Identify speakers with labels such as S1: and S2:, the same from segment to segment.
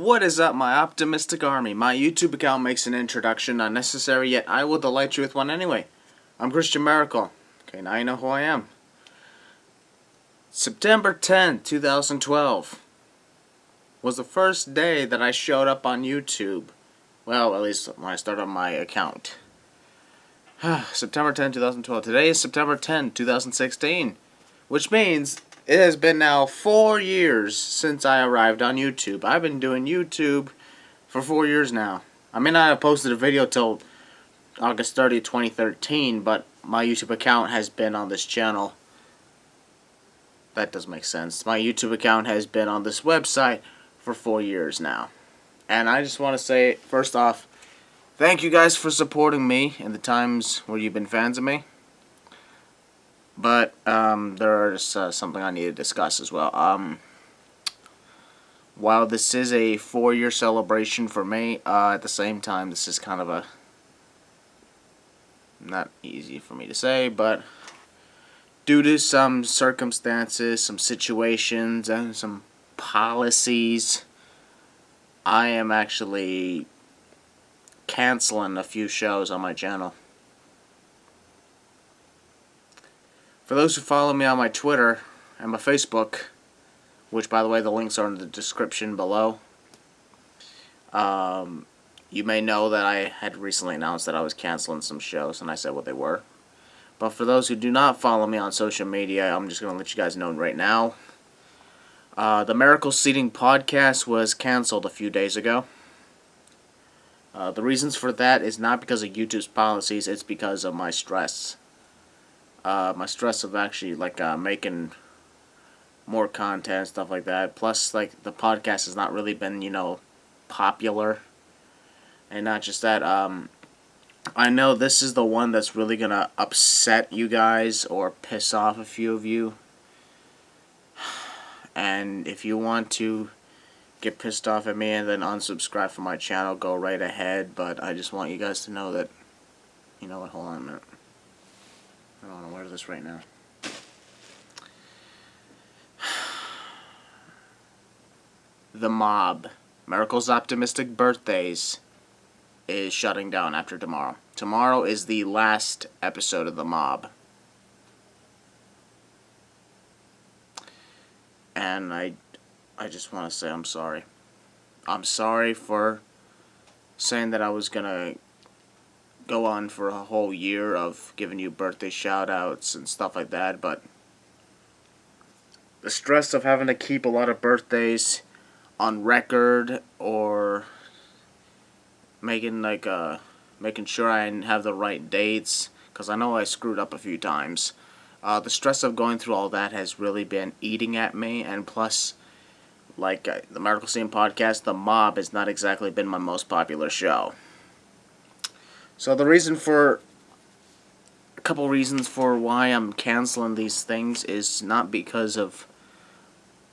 S1: What is up, my optimistic army? My YouTube account makes an introduction unnecessary, yet I will delight you with one anyway. I'm Christian Maracle. Okay, now you know who I am. September 10th, 2012 was the first day that I showed up on YouTube. Well, at least when I started my account. September 10th, 2012. Today is September 10th, 2016. Which means it has been now 4 years since I arrived on YouTube. I've been doing YouTube for 4 years now. I may not have posted a video till August 30th, 2013, but my YouTube account has been on this channel. That does make sense. My YouTube account has been on this website for 4 years now. And I just want to say, first off, thank you guys for supporting me in the times where you've been fans of me. But there is something I need to discuss as well. While this is a 4-year celebration for me, at the same time, this is kind of a not easy for me to say, but due to some circumstances, some situations, and some policies, I am actually canceling a few shows on my channel. For those who follow me on my Twitter and my Facebook, which, by the way, the links are in the description below, you may know that I had recently announced that I was canceling some shows, and I said what they were. But for those who do not follow me on social media, I'm just going to let you guys know right now. The Maracle Seating Podcast was canceled a few days ago. The reasons for that is not because of YouTube's policies, it's because of my stress. My stress of actually making more content, stuff like that. Plus, the podcast has not really been, popular. And not just that, I know this is the one that's really gonna upset you guys or piss off a few of you. And if you want to get pissed off at me and then unsubscribe from my channel, go right ahead. But I just want you guys to know that, you know what, hold on a minute. I don't want to wear this right now. The Mob, Maracle's Optimistic Birthdays, is shutting down after tomorrow. Tomorrow is the last episode of The Mob. And I just want to say I'm sorry. I'm sorry for saying that I was going to go on for a whole year of giving you birthday shoutouts and stuff like that, but the stress of having to keep a lot of birthdays on record or making sure I have the right dates, because I know I screwed up a few times. The stress of going through all that has really been eating at me, and plus, the Maracle Seating Podcast, The Mob has not exactly been my most popular show. So a couple reasons for why I'm canceling these things is not because of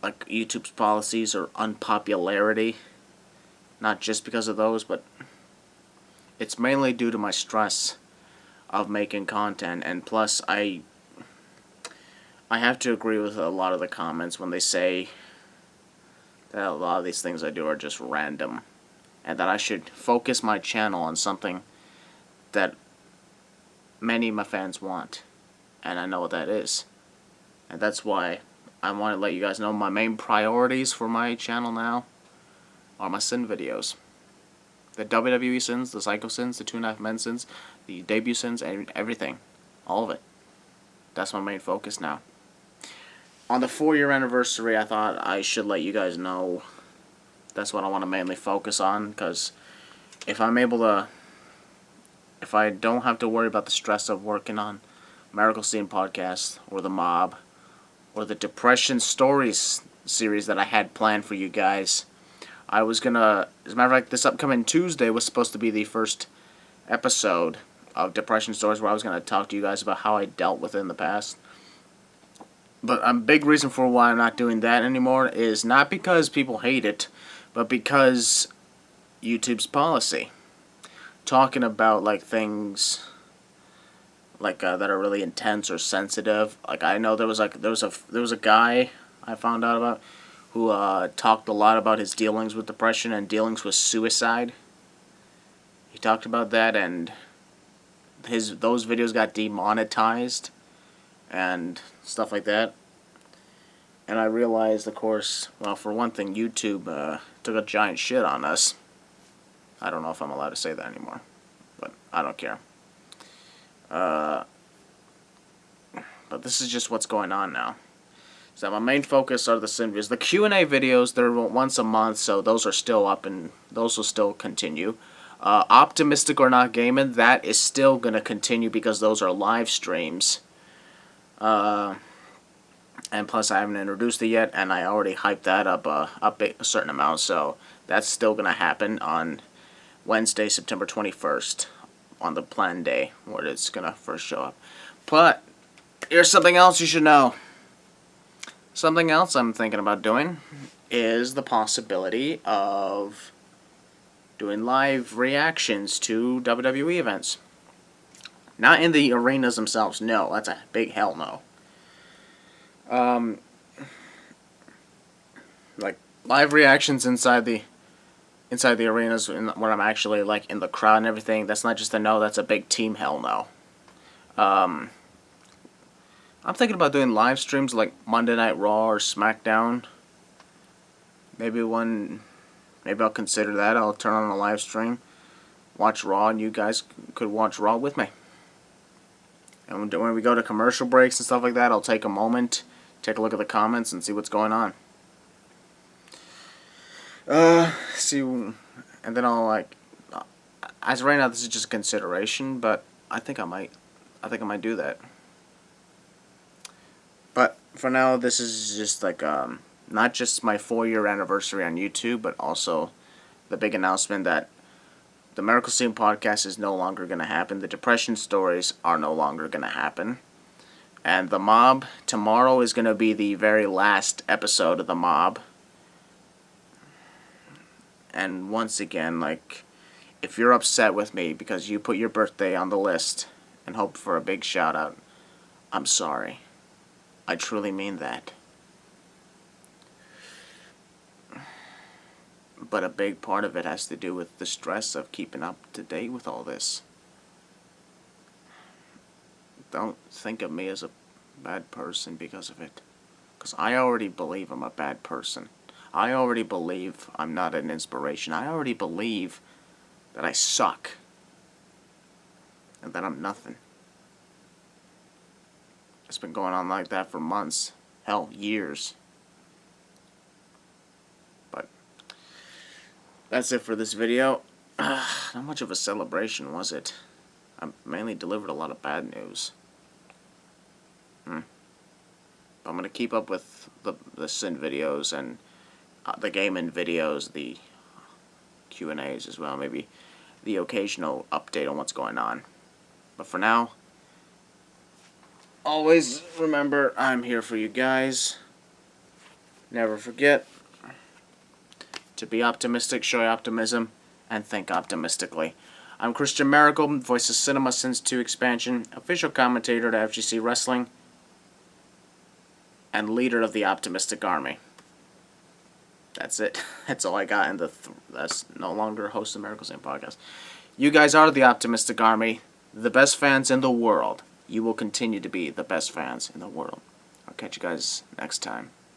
S1: YouTube's policies or unpopularity, not just because of those, but it's mainly due to my stress of making content. And plus, I have to agree with a lot of the comments when they say that a lot of these things I do are just random, and that I should focus my channel on something that many of my fans want, and I know what that is. And that's why I want to let you guys know my main priorities for my channel now are my sin videos. The WWE Sins, the Psycho Sins, the 2.5 Men Sins, the debut sins, everything. All of it. That's my main focus now. On the 4-year anniversary, I thought I should let you guys know that's what I want to mainly focus on, because if I don't have to worry about the stress of working on Maracle Seating Podcast or The Mob or the Depression Stories series that I had planned for you guys, I was gonna, as a matter of fact, this upcoming Tuesday was supposed to be the first episode of Depression Stories, where I was gonna talk to you guys about how I dealt with it in the past. But a big reason for why I'm not doing that anymore is not because people hate it, but because YouTube's policy. Talking about things that are really intense or sensitive. I know there was a guy I found out about who talked a lot about his dealings with depression and dealings with suicide. He talked about that, and those videos got demonetized and stuff like that. And I realized, of course, well, for one thing, YouTube took a giant shit on us. I don't know if I'm allowed to say that anymore, but I don't care. But this is just what's going on now. So my main focus are the Sin videos. The Q&A videos, they're once a month, so those are still up and those will still continue. Optimistic or Not Gaming, that is still going to continue because those are live streams. And plus I haven't introduced it yet, and I already hyped that up a certain amount, so that's still going to happen on Wednesday, September 21st, on the planned day where it's going to first show up. But here's something else you should know. Something else I'm thinking about doing is the possibility of doing live reactions to WWE events. Not in the arenas themselves, no, that's a big hell no. Like live reactions inside the arenas where I'm actually like in the crowd and everything, that's not just a no, that's a big team hell no. I'm thinking about doing live streams like Monday Night Raw or SmackDown. Maybe I'll consider that. I'll turn on a live stream, watch Raw, and you guys could watch Raw with me. And when we go to commercial breaks and stuff like that, I'll take a moment, take a look at the comments, and see what's going on. And then I'll like, as of right now, this is just a consideration, but I think I might do that. But for now, this is just like not just my 4-year anniversary on YouTube, but also the big announcement that the Maracle Seating Podcast is no longer going to happen. The depression stories are no longer going to happen. And the Mob, tomorrow is going to be the very last episode of the Mob. And once again, like, if you're upset with me because you put your birthday on the list and hoped for a big shout out, I'm sorry. I truly mean that. But a big part of it has to do with the stress of keeping up to date with all this. Don't think of me as a bad person because of it. Because I already believe I'm a bad person. I already believe I'm not an inspiration. I already believe that I suck. And that I'm nothing. It's been going on like that for months. Hell, years. But that's it for this video. Not much of a celebration, was it? I mainly delivered a lot of bad news. But I'm going to keep up with the Sin videos and the gaming videos, the Q&As as well. Maybe the occasional update on what's going on. But for now, always remember, I'm here for you guys. Never forget to be optimistic, show optimism, and think optimistically. I'm Christian Maracle, voice of Cinema Sins 2 Expansion, official commentator to FGC Wrestling, and leader of the Optimistic Army. That's it. That's all I got, and that's no longer host of Maracle Seating Podcast. You guys are the Optimistic Army, the best fans in the world. You will continue to be the best fans in the world. I'll catch you guys next time.